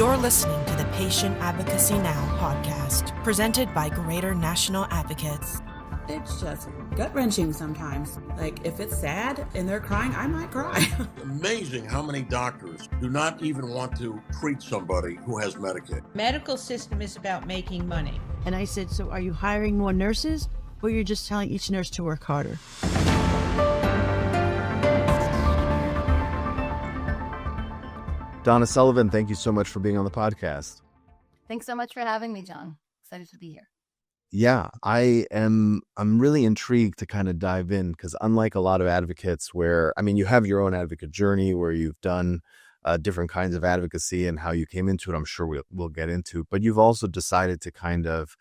You're listening to the Patient Advocacy Now podcast, presented by Greater National Advocates. It's just gut-wrenching sometimes. Like, if it's sad and they're crying, I might cry. Amazing how many doctors do not even want to treat somebody who has Medicaid. Medical system is about making money. And I said, so are you hiring more nurses, or you're just telling each nurse to work harder? Donna Sullivan, thank you so much for being on the podcast. Thanks so much for having me, John. Excited to be here. Yeah, I'm really intrigued to kind of dive in, because unlike a lot of advocates where, I mean, you have your own advocate journey where you've done different kinds of advocacy and how you came into it, I'm sure we'll get into, but you've also decided to kind of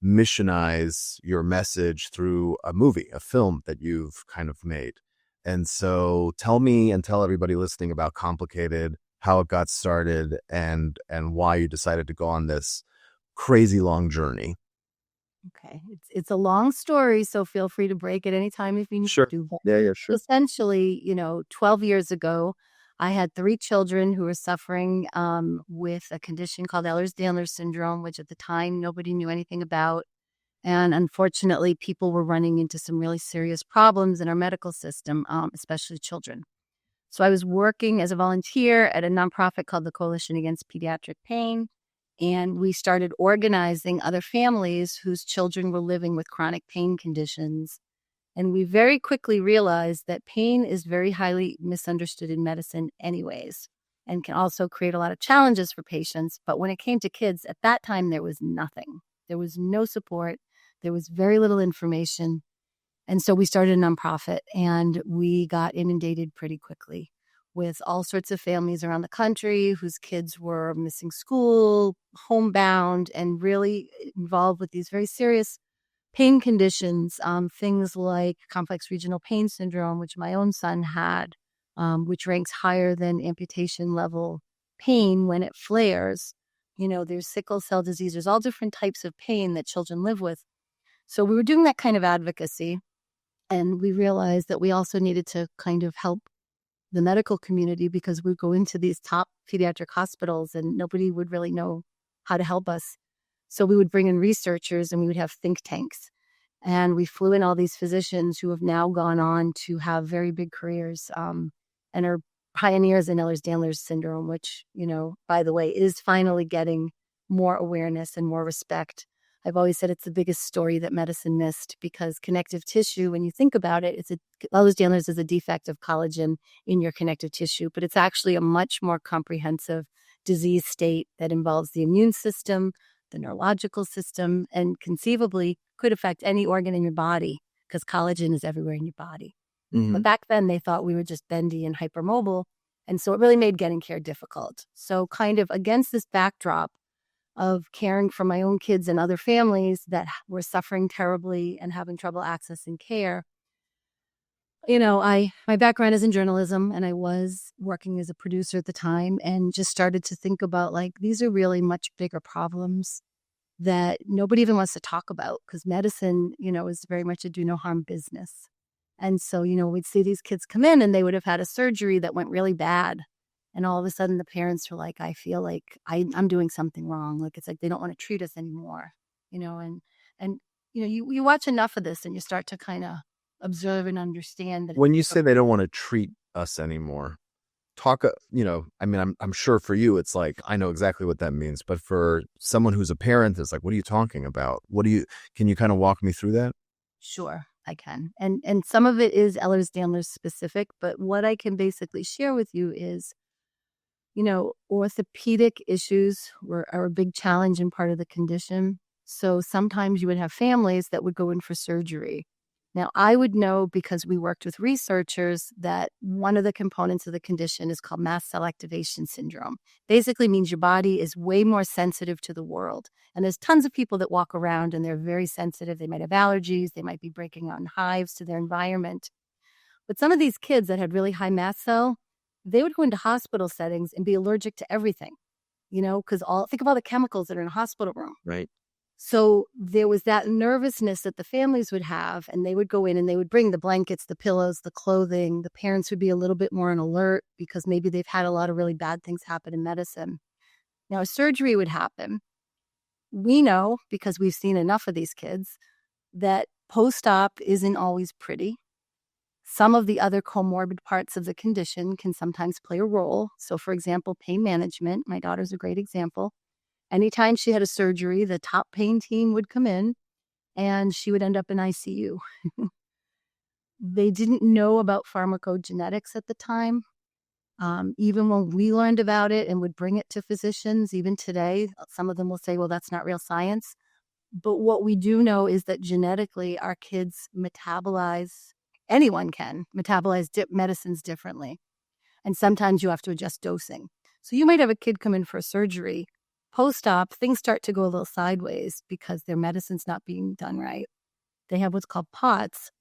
missionize your message through a movie, a film that you've kind of made. And so tell me and tell everybody listening about Complicated, how it got started, and why you decided to go on this crazy long journey. Okay. It's a long story, so feel free to break it anytime if you need to. Yeah, sure. Essentially, 12 years ago, I had 3 children who were suffering with a condition called Ehlers-Danlos Syndrome, which at the time nobody knew anything about. And unfortunately, people were running into some really serious problems in our medical system, especially children. So I was working as a volunteer at a nonprofit called the Coalition Against Pediatric Pain. And we started organizing other families whose children were living with chronic pain conditions. And we very quickly realized that pain is very highly misunderstood in medicine anyways, and can also create a lot of challenges for patients. But when it came to kids, at that time, there was nothing. There was no support. There was very little information. And so we started a nonprofit, and we got inundated pretty quickly with all sorts of families around the country whose kids were missing school, homebound, and really involved with these very serious pain conditions, things like complex regional pain syndrome, which my own son had, which ranks higher than amputation level pain when it flares. There's sickle cell disease. There's all different types of pain that children live with. So we were doing that kind of advocacy, and we realized that we also needed to kind of help the medical community, because we go into these top pediatric hospitals and nobody would really know how to help us. So we would bring in researchers, and we would have think tanks. And we flew in all these physicians who have now gone on to have very big careers and are pioneers in Ehlers-Danlos Syndrome, which, by the way, is finally getting more awareness and more respect. I've always said it's the biggest story that medicine missed, because connective tissue, when you think about it, Ehlers-Danlos is a defect of collagen in your connective tissue, but it's actually a much more comprehensive disease state that involves the immune system, the neurological system, and conceivably could affect any organ in your body, because collagen is everywhere in your body. Mm-hmm. But back then they thought we were just bendy and hypermobile. And so it really made getting care difficult. So kind of against this backdrop of caring for my own kids and other families that were suffering terribly and having trouble accessing care, my background is in journalism, and I was working as a producer at the time, and just started to think about, like, these are really much bigger problems that nobody even wants to talk about, because medicine, is very much a do no harm business. And so, we'd see these kids come in and they would have had a surgery that went really bad. And all of a sudden the parents were like, I feel like I'm doing something wrong. Like, it's like they don't want to treat us anymore, and you watch enough of this and you start to kind of observe and understand that. When you say they don't want to treat us anymore, I'm sure for you, it's like, I know exactly what that means. But for someone who's a parent, it's like, what are you talking about? Can you kind of walk me through that? Sure, I can. And some of it is Ehlers-Danlos specific, but what I can basically share with you is, orthopedic issues are a big challenge and part of the condition. So sometimes you would have families that would go in for surgery. Now, I would know, because we worked with researchers, that one of the components of the condition is called mast cell activation syndrome. Basically means your body is way more sensitive to the world. And there's tons of people that walk around and they're very sensitive. They might have allergies. They might be breaking out in hives to their environment. But some of these kids that had really high mast cell, they would go into hospital settings and be allergic to everything, because think of all the chemicals that are in a hospital room. Right. So there was that nervousness that the families would have, and they would go in and they would bring the blankets, the pillows, the clothing. The parents would be a little bit more on alert because maybe they've had a lot of really bad things happen in medicine. Now, a surgery would happen. We know, because we've seen enough of these kids, that post-op isn't always pretty. Some of the other comorbid parts of the condition can sometimes play a role. So, for example, pain management. My daughter's a great example. Anytime she had a surgery, the top pain team would come in and she would end up in ICU. They didn't know about pharmacogenetics at the time. Even when we learned about it and would bring it to physicians, even today, some of them will say, well, that's not real science. But what we do know is that genetically, our kids anyone can metabolize medicines differently. And sometimes you have to adjust dosing. So you might have a kid come in for a surgery. Post-op, things start to go a little sideways because their medicine's not being done right. They have what's called POTS,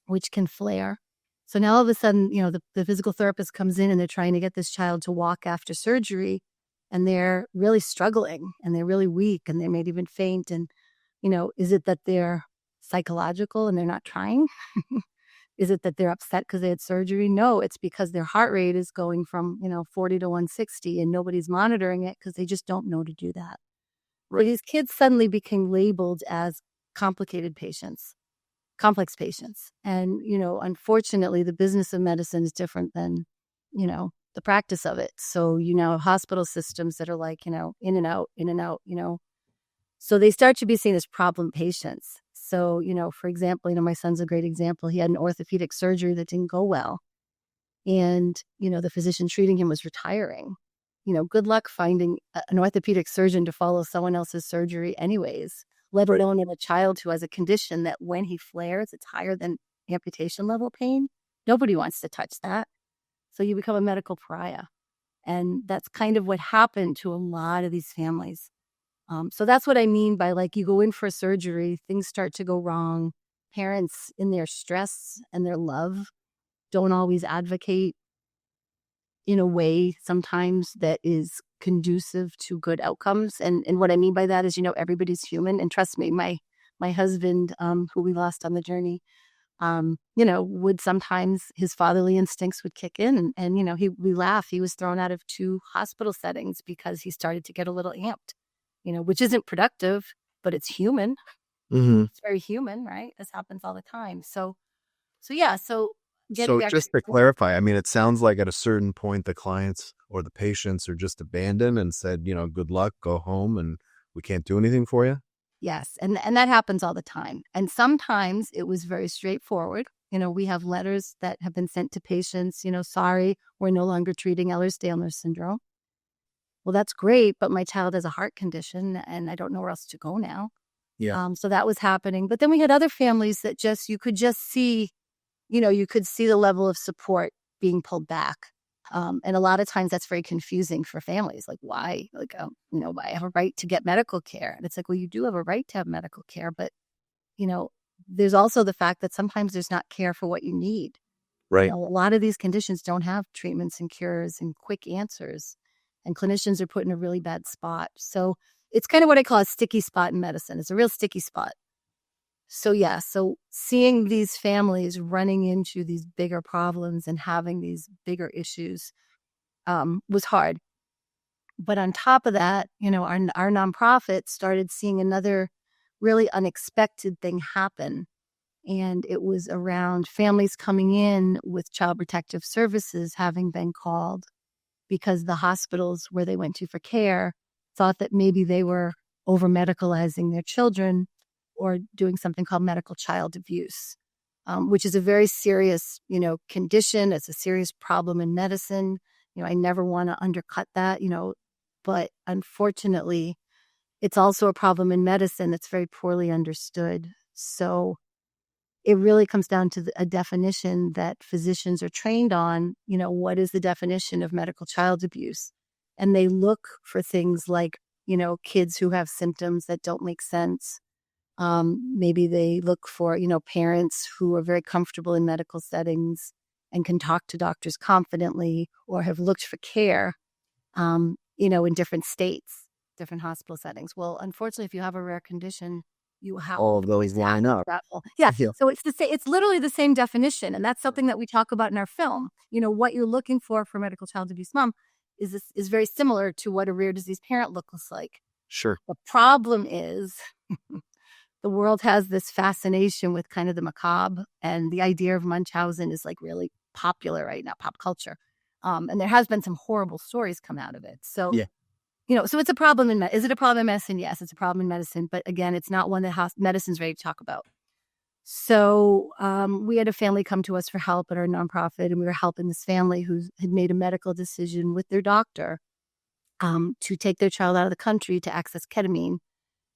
which can flare. So now all of a sudden, the physical therapist comes in and they're trying to get this child to walk after surgery, and they're really struggling and they're really weak and they may even faint. And, is it that they're psychological and they're not trying? Is it that they're upset because they had surgery? No, it's because their heart rate is going from, 40 to 160 and nobody's monitoring it because they just don't know to do that. Right. These kids suddenly became labeled as complicated patients, complex patients. And, unfortunately, the business of medicine is different than, the practice of it. So, hospital systems that are like, in and out, So they start to be seen as problem patients. So, for example, my son's a great example. He had an orthopedic surgery that didn't go well. And, the physician treating him was retiring. Good luck finding an orthopedic surgeon to follow someone else's surgery anyways, let alone in a child who has a condition that when he flares, it's higher than amputation level pain. Nobody wants to touch that. So you become a medical pariah. And that's kind of what happened to a lot of these families. So that's what I mean by, like, you go in for a surgery, things start to go wrong. Parents in their stress and their love don't always advocate in a way sometimes that is conducive to good outcomes. And what I mean by that is, everybody's human. And trust me, my husband, who we lost on the journey, would sometimes his fatherly instincts would kick in. And we laugh. He was thrown out of 2 hospital settings because he started to get a little amped. Which isn't productive, but it's human. Mm-hmm. It's very human, right? This happens all the time. So yeah. So just to clarify, it sounds like at a certain point, the clients or the patients are just abandoned and said, good luck, go home, and we can't do anything for you. Yes. And that happens all the time. And sometimes it was very straightforward. We have letters that have been sent to patients, sorry, we're no longer treating Ehlers-Danlos Syndrome. Well, that's great, but my child has a heart condition and I don't know where else to go now. Yeah. So that was happening. But then we had other families that you could see the level of support being pulled back. And a lot of times that's very confusing for families. Like, why? Like, I have a right to get medical care. And it's like, well, you do have a right to have medical care. But, there's also the fact that sometimes there's not care for what you need. Right. A lot of these conditions don't have treatments and cures and quick answers. And clinicians are put in a really bad spot. So it's kind of what I call a sticky spot in medicine. It's a real sticky spot. So yeah, so seeing these families running into these bigger problems and having these bigger issues was hard. But on top of that, our nonprofit started seeing another really unexpected thing happen. And it was around families coming in with Child Protective Services having been called because the hospitals where they went to for care thought that maybe they were over-medicalizing their children or doing something called medical child abuse, which is a very serious, condition. It's a serious problem in medicine. I never want to undercut that, but unfortunately, it's also a problem in medicine that's very poorly understood. So it really comes down to a definition that physicians are trained on. What is the definition of medical child abuse? And they look for things like, kids who have symptoms that don't make sense. Maybe they look for, parents who are very comfortable in medical settings and can talk to doctors confidently or have looked for care, in different states, different hospital settings. Well, unfortunately, if you have a rare condition, you have all of those line up. Yeah. So it's it's literally the same definition. And that's something that we talk about in our film. What you're looking for medical child abuse mom is very similar to what a rare disease parent looks like. Sure. The problem is the world has this fascination with kind of the macabre, and the idea of Munchausen is like really popular right now, pop culture. And there has been some horrible stories come out of it. So, Yeah. So it's a problem is it a problem in medicine? Yes, it's a problem in medicine. But again, it's not one that medicine's ready to talk about. So we had a family come to us for help at our nonprofit, and we were helping this family who had made a medical decision with their doctor to take their child out of the country to access ketamine,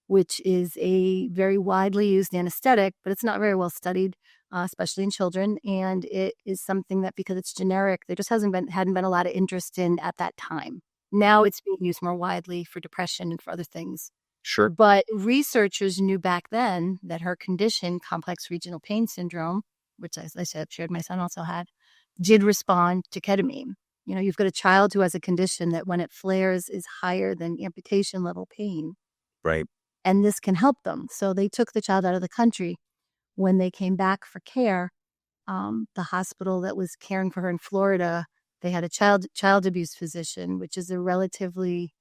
which is a very widely used anesthetic, but it's not very well studied, especially in children. And it is something that, because it's generic, there just hadn't been a lot of interest in at that time. Now it's being used more widely for depression and for other things. Sure. But researchers knew back then that her condition, complex regional pain syndrome, which, as I said, shared my son also had, did respond to ketamine. You've got a child who has a condition that when it flares is higher than amputation level pain. Right. And this can help them. So they took the child out of the country. When they came back for care, the hospital that was caring for her in Florida, they had a child abuse physician, which is a relatively,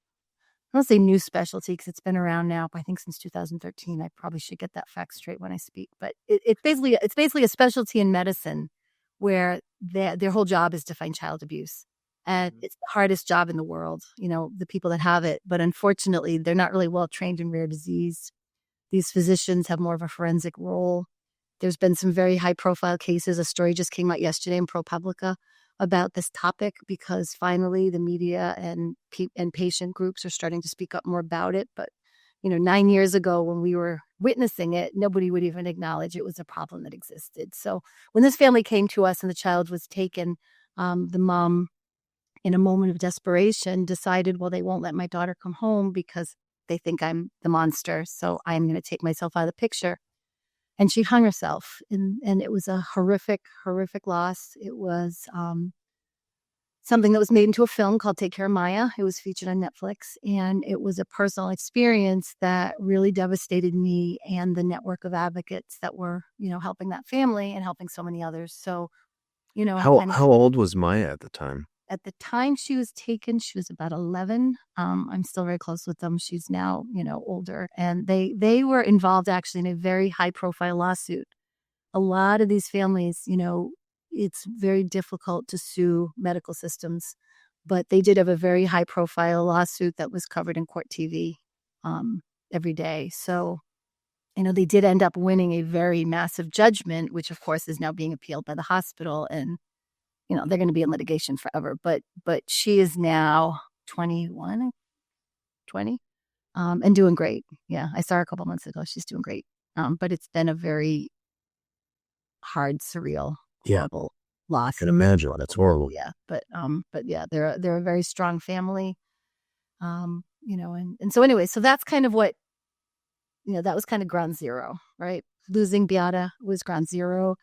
I don't say new specialty because it's been around now, I think since 2013. I probably should get that fact straight when I speak. But it's basically a specialty in medicine where their whole job is to find child abuse. And it's the hardest job in the world, the people that have it. But unfortunately, they're not really well trained in rare disease. These physicians have more of a forensic role. There's been some very high profile cases. A story just came out yesterday in ProPublica about this topic because finally the media and patient groups are starting to speak up more about it. But, 9 years ago when we were witnessing it, nobody would even acknowledge it was a problem that existed. So when this family came to us and the child was taken, the mom, in a moment of desperation, decided, well, they won't let my daughter come home because they think I'm the monster. So I'm going to take myself out of the picture. And she hung herself. And it was a horrific, horrific loss. It was something that was made into a film called Take Care of Maya. It was featured on Netflix. And it was a personal experience that really devastated me and the network of advocates that were, helping that family and helping so many others. So, How old was Maya at the time? At the time she was taken, she was about 11. I'm still very close with them. She's now, older. And they were involved actually in a very high profile lawsuit. A lot of these families, it's very difficult to sue medical systems, but they did have a very high profile lawsuit that was covered in court TV every day. So, they did end up winning a very massive judgment, which of course is now being appealed by the hospital. And they're going to be in litigation forever, but she is now 21, 20, and doing great. Yeah. I saw her a couple months ago. She's doing great. But it's been a very hard, surreal, horrible loss. I can imagine. That's horrible. Yeah. But yeah, they're a very strong family. And so anyway, so that's kind of what, that was kind of ground zero, right? Losing Beata was ground zero.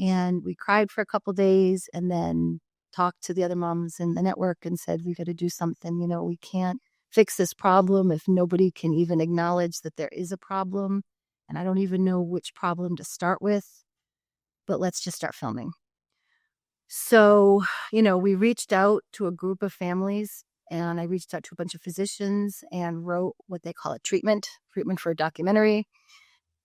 And we cried for a couple days and then talked to the other moms in the network and said, we got to do something. We can't fix this problem if nobody can even acknowledge that there is a problem. And I don't even know which problem to start with, but let's just start filming. So, we reached out to a group of families, and I reached out to a bunch of physicians and wrote what they call a treatment for a documentary.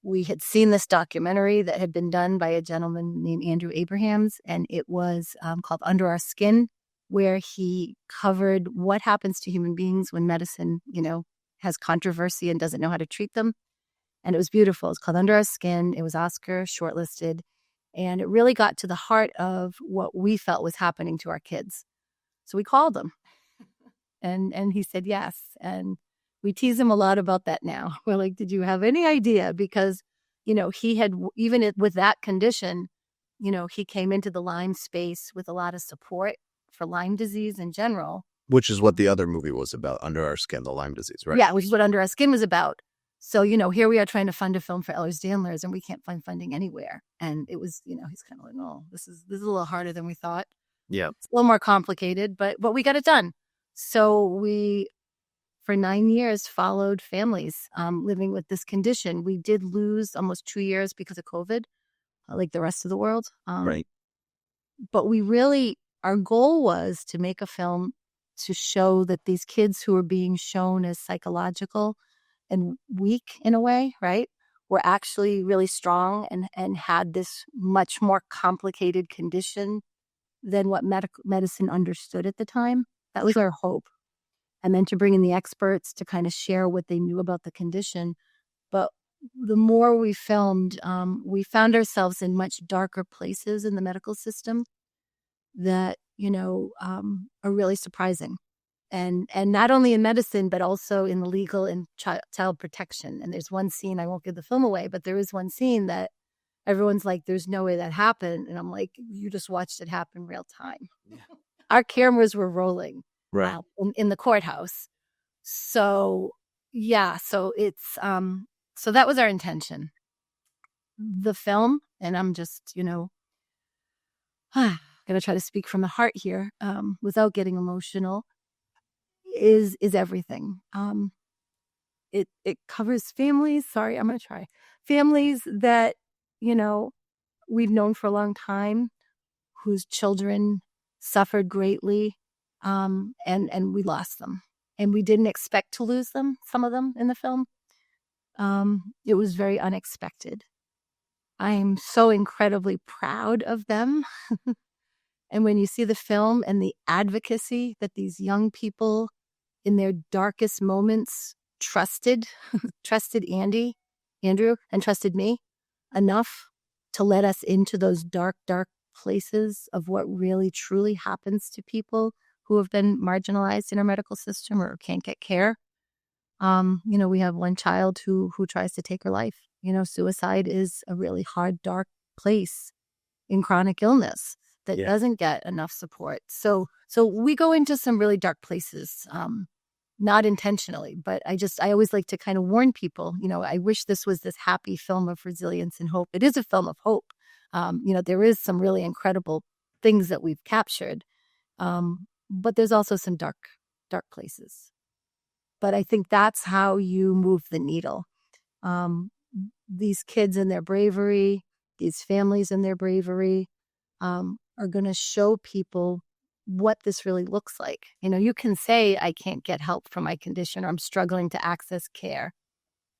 We had seen this documentary that had been done by a gentleman named Andrew Abrahams, and it was called Under Our Skin, where he covered what happens to human beings when medicine, has controversy and doesn't know how to treat them. And it was beautiful. It's called Under Our Skin. It was Oscar shortlisted, and it really got to the heart of what we felt was happening to our kids. So we called him, and he said yes. And we tease him a lot about that now. We're like, did you have any idea? Because, he had, even with that condition, he came into the Lyme space with a lot of support for Lyme disease in general. Which is what the other movie was about, Under Our Skin, the Lyme disease, right? Yeah, which is what Under Our Skin was about. So, here we are trying to fund a film for Ehlers-Danlos, and we can't find funding anywhere. And it was, he's kind of like, oh, this is a little harder than we thought. Yeah. It's a little more complicated, but we got it done. So we, for 9 years, followed families living with this condition. We did lose almost 2 years because of COVID, like the rest of the world. Right. But our goal was to make a film to show that these kids who are being shown as psychological and weak in a way, right, were actually really strong and had this much more complicated condition than what medicine understood at the time. That was our hope. I meant to bring in the experts to kind of share what they knew about the condition. But the more we filmed, we found ourselves in much darker places in the medical system that, are really surprising. And not only in medicine, but also in the legal and child protection. And there's one scene, I won't give the film away, but there is one scene that everyone's like, there's no way that happened. And I'm like, you just watched it happen real time. Yeah. Our cameras were rolling in the courthouse. So, yeah, so it's, so that was our intention. The film, and I'm just, going to try to speak from the heart here without getting emotional, is everything. It covers families. Sorry, I'm going to try. Families that, we've known for a long time, whose children suffered greatly, and we lost them. And we didn't expect to lose them, some of them in the film. It was very unexpected. I'm so incredibly proud of them. And when you see the film and the advocacy that these young people in their darkest moments trusted Andrew, and trusted me enough to let us into those dark, dark places of what really truly happens to people who have been marginalized in our medical system or can't get care. We have one child who tries to take her life. Suicide is a really hard, dark place in chronic illness that doesn't get enough support. So we go into some really dark places, not intentionally, but I always like to kind of warn people, I wish this was this happy film of resilience and hope. It is a film of hope. There is some really incredible things that we've captured. But there's also some dark, dark places. But I think that's how you move the needle. These kids and their bravery, these families and their bravery, are going to show people what this really looks like. You can say, I can't get help for my condition, or I'm struggling to access care.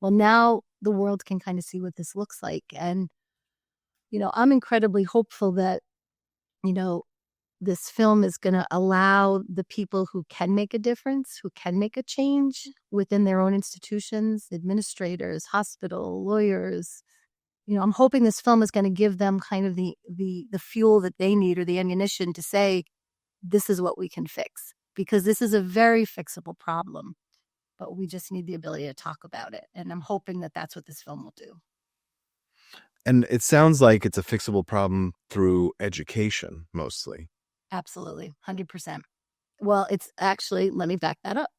Well, now the world can kind of see what this looks like. And, I'm incredibly hopeful that, this film is going to allow the people who can make a difference, who can make a change within their own institutions, administrators, hospital, lawyers. I'm hoping this film is going to give them kind of the fuel that they need, or the ammunition to say, this is what we can fix, because this is a very fixable problem, but we just need the ability to talk about it. And I'm hoping that that's what this film will do. And it sounds like it's a fixable problem through education, mostly. Absolutely. 100%. Well, it's actually, let me back that up.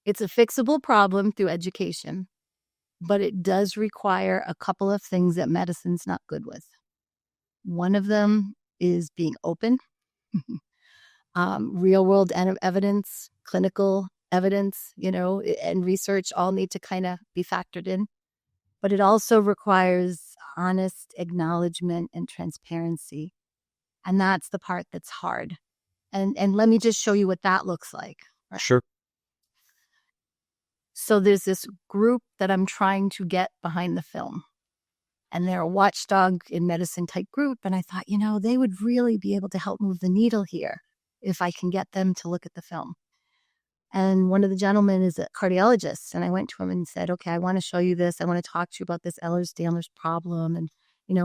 It's a fixable problem through education, but it does require a couple of things that medicine's not good with. One of them is being open. Real world evidence, clinical evidence, and research all need to kind of be factored in. But it also requires honest acknowledgement and transparency. And that's the part that's hard. And let me just show you what that looks like. Right? Sure. So there's this group that I'm trying to get behind the film. And they're a watchdog in medicine type group. And I thought, they would really be able to help move the needle here if I can get them to look at the film. And one of the gentlemen is a cardiologist. And I went to him and said, okay, I want to show you this. I want to talk to you about this Ehlers-Danlos problem. And,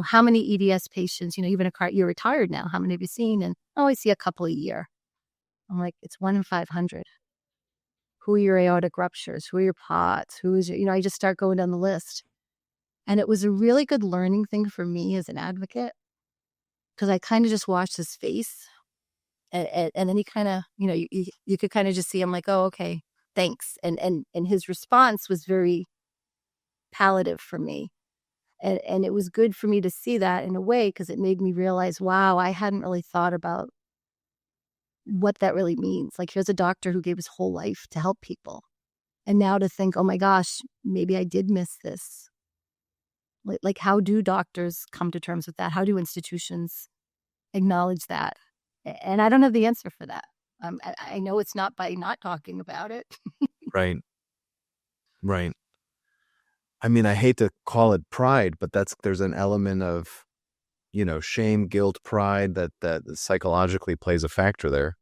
how many EDS patients, even you're retired now. How many have you seen? And, I see a couple a year. I'm like, it's 1 in 500. Who are your aortic ruptures? Who are your POTS? Who is your, I just start going down the list. And it was a really good learning thing for me as an advocate, because I kind of just watched his face. And then he kind of, you could kind of just see him like, oh, okay, thanks. And his response was very palliative for me. And it was good for me to see that in a way, because it made me realize, wow, I hadn't really thought about what that really means. Like, here's a doctor who gave his whole life to help people. And now to think, oh my gosh, maybe I did miss this. Like, how do doctors come to terms with that? How do institutions acknowledge that? And I don't have the answer for that. I know it's not by not talking about it. Right. Right. I mean, I hate to call it pride, but there's an element of, shame, guilt, pride that psychologically plays a factor there.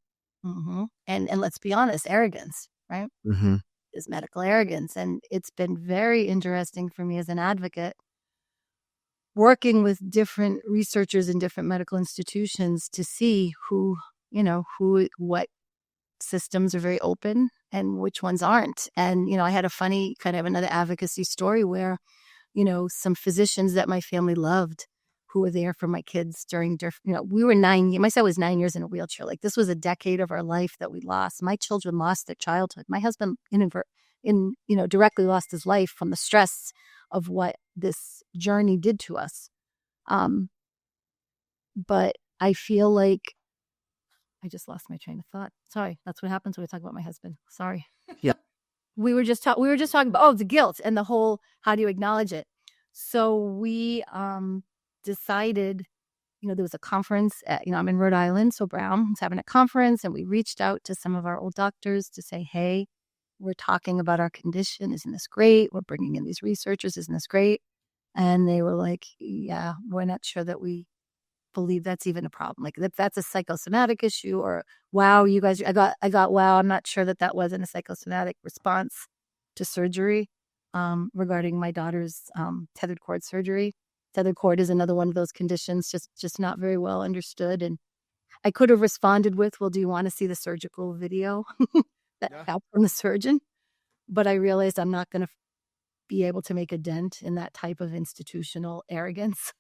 Mm-hmm. And let's be honest, arrogance, right? Mm-hmm. Is medical arrogance. And it's been very interesting for me as an advocate working with different researchers in different medical institutions to see what systems are very open and which ones aren't. And, I had a funny kind of another advocacy story where, some physicians that my family loved who were there for my kids during, we were my son was 9 years in a wheelchair. Like this was a decade of our life that we lost. My children lost their childhood. My husband directly lost his life from the stress of what this journey did to us. But I feel like I just lost my train of thought. Sorry. That's what happens when we talk about my husband. Sorry. Yeah. We were just talking about, the guilt and the whole, how do you acknowledge it? So we, decided, there was a conference at, I'm in Rhode Island. So Brown was having a conference and we reached out to some of our old doctors to say, hey, we're talking about our condition. Isn't this great? We're bringing in these researchers. Isn't this great? And they were like, yeah, we're not sure that we believe that's even a problem. Like if that's a psychosomatic issue or, wow, you guys, I got, wow, I'm not sure that wasn't a psychosomatic response to surgery regarding my daughter's tethered cord surgery. Tethered cord is another one of those conditions, just not very well understood. And I could have responded with, well, do you want to see the surgical video that helped from the surgeon? But I realized I'm not going to be able to make a dent in that type of institutional arrogance.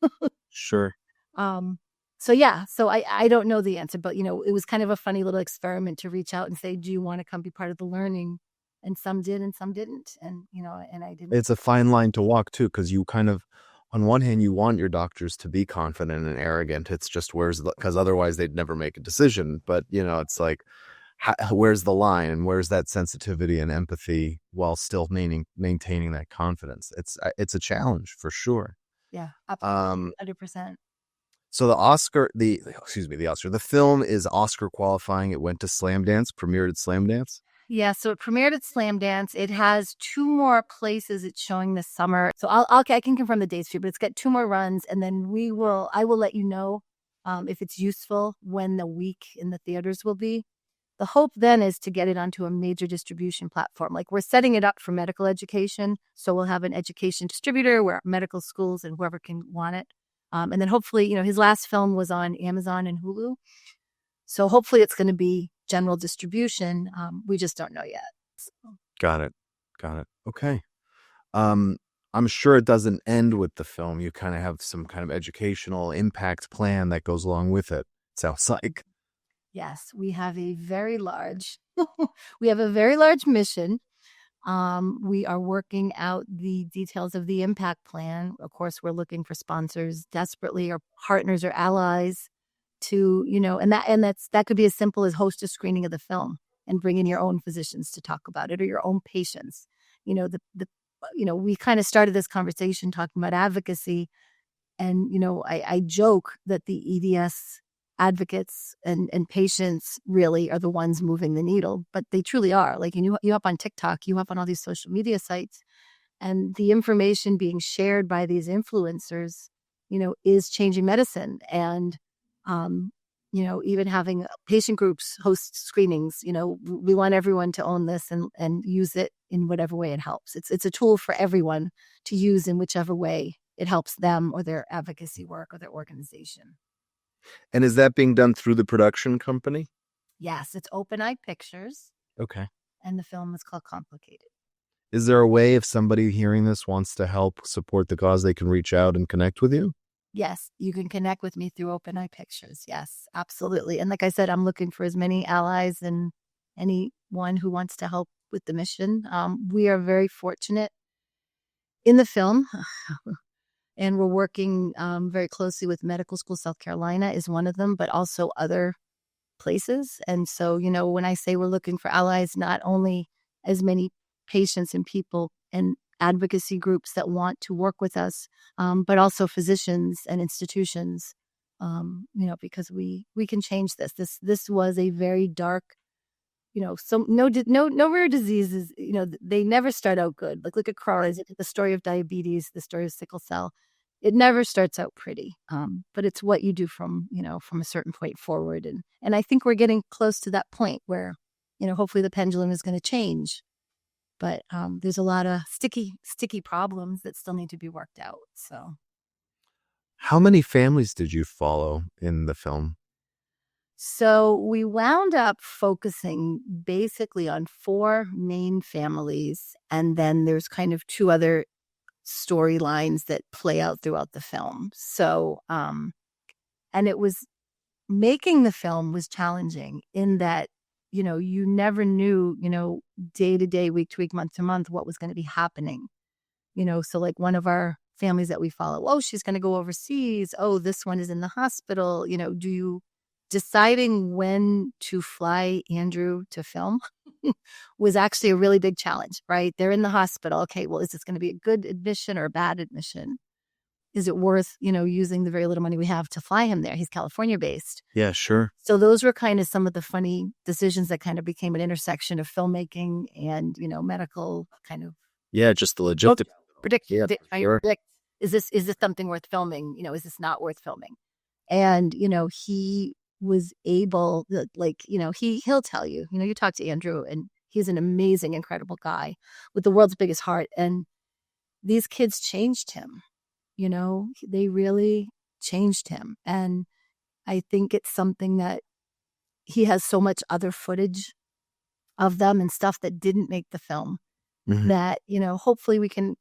Sure. So I don't know the answer, but, it was kind of a funny little experiment to reach out and say, do you want to come be part of the learning? And some did and some didn't. And, and I didn't. It's a fine line to walk too, because you kind of, on one hand, you want your doctors to be confident and arrogant. It's just because otherwise they'd never make a decision. But, it's like, where's the line and where's that sensitivity and empathy while still maintaining that confidence? It's a challenge for sure. Yeah, absolutely. 100%. So the film is Oscar qualifying. It went to Slamdance, premiered at Slamdance. Yeah, so it premiered at Slamdance. It has 2 more places it's showing this summer. So I can confirm the dates for you, but it's got 2 more runs, and then I will let you know if it's useful when the week in the theaters will be. The hope then is to get it onto a major distribution platform. Like we're setting it up for medical education, so we'll have an education distributor where medical schools and whoever can want it. And then hopefully, his last film was on Amazon and Hulu. So hopefully it's going to be general distribution. We just don't know yet. So. Got it. Okay. I'm sure it doesn't end with the film. You kind of have some kind of educational impact plan that goes along with it. Sounds like. Yes, we have a very large mission. We are working out the details of the impact plan. Of course, we're looking for sponsors desperately, or partners or allies to, and that could be as simple as host a screening of the film and bring in your own physicians to talk about it, or your own patients. We kind of started this conversation talking about advocacy, and I joke that the EDS advocates and patients really are the ones moving the needle, but they truly are. Like, you hop on TikTok, you hop on all these social media sites, and the information being shared by these influencers, is changing medicine. And, even having patient groups host screenings, we want everyone to own this and use it in whatever way it helps. It's a tool for everyone to use in whichever way it helps them or their advocacy work or their organization. And is that being done through the production company? Yes, it's Open Eye Pictures. Okay. And the film is called Complicated. Is there a way, if somebody hearing this wants to help support the cause, they can reach out and connect with you? Yes, you can connect with me through Open Eye Pictures. Yes, absolutely. And like I said, I'm looking for as many allies and anyone who wants to help with the mission. We are very fortunate in the film. And we're working very closely with Medical School South Carolina is one of them, but also other places. And so, when I say we're looking for allies, not only as many patients and people and advocacy groups that want to work with us, but also physicians and institutions, because we can change this. This was a very dark so no rare diseases, they never start out good. Like look at Crohn's, look at the story of diabetes, the story of sickle cell. It never starts out pretty. But it's what you do from a certain point forward. And I think we're getting close to that point where, hopefully the pendulum is going to change. But there's a lot of sticky problems that still need to be worked out. So, How many families did you follow in the film? So we wound up focusing basically on 4 main families, and then there's kind of 2 other storylines that play out throughout the film. So, and it was making the film was challenging in that, you never knew, day to day, week to week, month to month, what was going to be happening. So like one of our families that we follow, oh, she's going to go overseas. Oh, this one is in the hospital. Deciding when to fly Andrew to film was actually a really big challenge, right? They're in the hospital. Okay, well, is this going to be a good admission or a bad admission? Is it worth, using the very little money we have to fly him there? He's California based. Yeah, sure. So those were kind of some of the funny decisions that kind of became an intersection of filmmaking and, medical kind of. Yeah, just the logistics. Predict. Yeah, sure. Predict. Is this something worth filming? Is this not worth filming? And, he was able, he'll tell you, you talk to Andrew and he's an amazing, incredible guy with the world's biggest heart. And these kids changed him, they really changed him. And I think it's something that he has so much other footage of them and stuff that didn't make the film that, hopefully we can,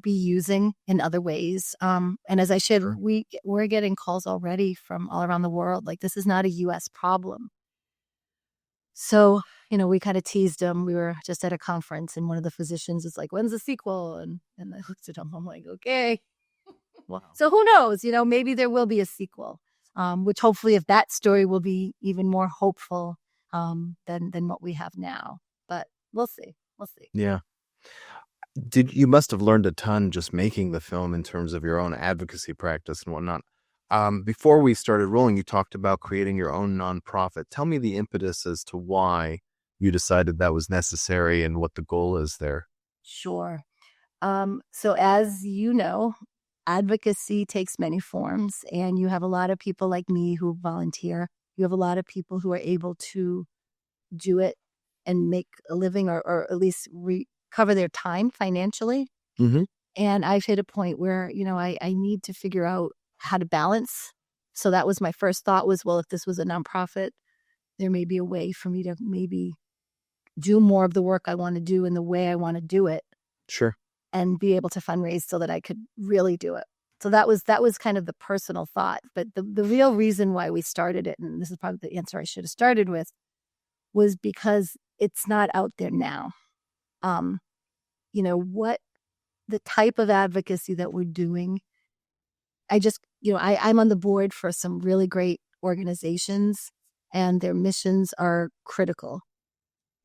be using in other ways. And as I said, we're getting calls already from all around the world. Like this is not a US problem. So, we kind of teased him. We were just at a conference and one of the physicians was like, when's the sequel? And I looked at him. I'm like, okay. Wow. So who knows, maybe there will be a sequel, which hopefully if that story will be even more hopeful than what we have now. But we'll see. Yeah. You must have learned a ton just making the film in terms of your own advocacy practice and whatnot. Before we started rolling, you talked about creating your own nonprofit. Tell me the impetus as to why you decided that was necessary and what the goal is there. Sure. So as you know, advocacy takes many forms, and you have a lot of people like me who volunteer. You have a lot of people who are able to do it and make a living or at least cover their time financially. Mm-hmm. And I've hit a point where, I need to figure out how to balance. So that was my first thought was, well, if this was a nonprofit, there may be a way for me to maybe do more of the work I want to do in the way I want to do it. Sure. And be able to fundraise so that I could really do it. So that was kind of the personal thought. But the real reason why we started it, and this is probably the answer I should have started with, was because it's not out there now. What the type of advocacy that we're doing. I just, I'm on the board for some really great organizations and their missions are critical.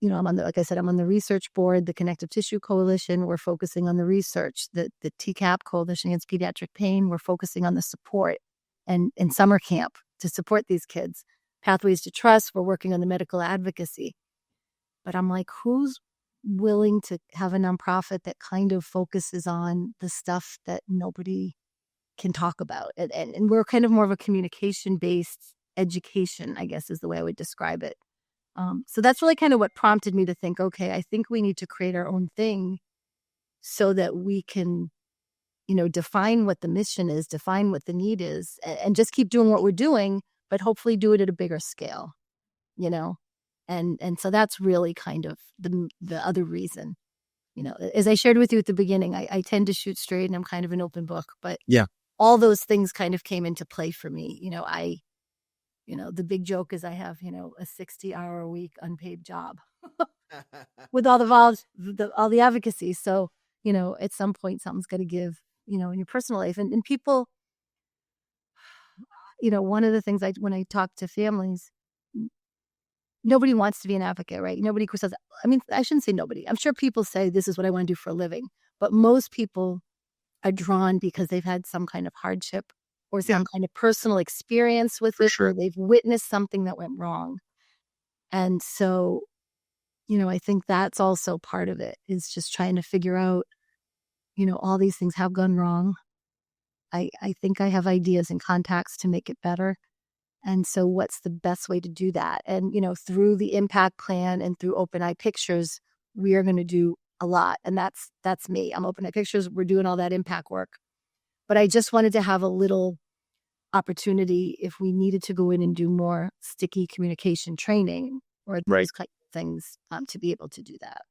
Like I said, I'm on the research board, the Connective Tissue Coalition. We're focusing on the research, the TCAP Coalition Against Pediatric Pain. We're focusing on the support and summer camp to support these kids. Pathways to Trust. We're working on the medical advocacy. But I'm like, who's willing to have a nonprofit that kind of focuses on the stuff that nobody can talk about? And we're kind of more of a communication-based education, I guess is the way I would describe it. So that's really kind of what prompted me to think, okay, I think we need to create our own thing so that we can, define what the mission is, define what the need is, and just keep doing what we're doing, but hopefully do it at a bigger scale, And so that's really kind of the other reason, as I shared with you at the beginning, I tend to shoot straight and I'm kind of an open book, but yeah, all those things kind of came into play for me. The big joke is I have, a 60-hour-a-week unpaid job with all the advocacy. So, at some point something's got to give, in your personal life and people, one of the things when I talk to families, nobody wants to be an advocate, right? Nobody says, I shouldn't say nobody. I'm sure people say this is what I want to do for a living, but most people are drawn because they've had some kind of hardship or some kind of personal experience with it, sure. Or they've witnessed something that went wrong. And so I think that's also part of it, is just trying to figure out, all these things have gone wrong. I think I have ideas and contacts to make it better. And so what's the best way to do that? And, through the impact plan and through Open Eye Pictures, we are going to do a lot. And that's me. I'm Open Eye Pictures. We're doing all that impact work. But I just wanted to have a little opportunity if we needed to go in and do more sticky communication training or those kind of things to be able to do that.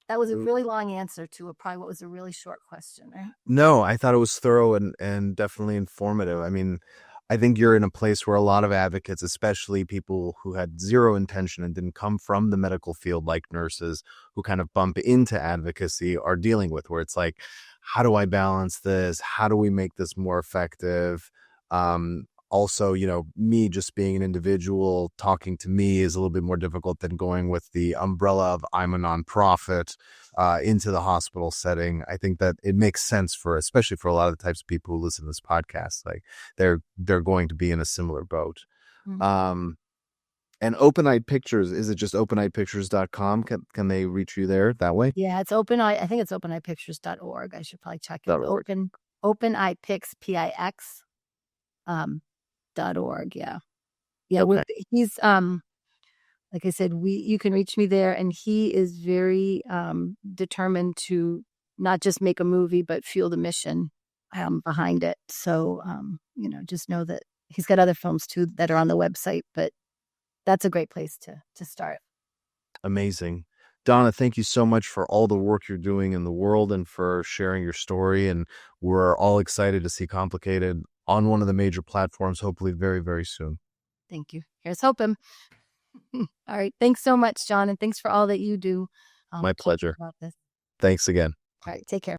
That was a really long answer to probably what was a really short question. Right? No, I thought it was thorough and definitely informative. I mean, I think you're in a place where a lot of advocates, especially people who had zero intention and didn't come from the medical field like nurses who kind of bump into advocacy, are dealing with, where it's like, how do I balance this? How do we make this more effective? Also, me just being an individual, talking to me is a little bit more difficult than going with the umbrella of I'm a nonprofit into the hospital setting. I think that it makes sense especially for a lot of the types of people who listen to this podcast. Like they're going to be in a similar boat. Mm-hmm. And Open Eye Pictures, is it just openeyepictures.com? Can they reach you there that way? Yeah, it's Open Eye. I think it's openeyepictures.org. I should probably check it. Open Eye Pix, PIX. .org. Yeah. Okay. He's like I said, you can reach me there, and he is very determined to not just make a movie but fuel the mission behind it. So just know that he's got other films too that are on the website, but that's a great place to start. Amazing. Donna, thank you so much for all the work you're doing in the world and for sharing your story. And we're all excited to see Complicated on one of the major platforms, hopefully very, very soon. Thank you. Here's hoping. All right. Thanks so much, John. And thanks for all that you do. My pleasure. Thanks again. All right. Take care.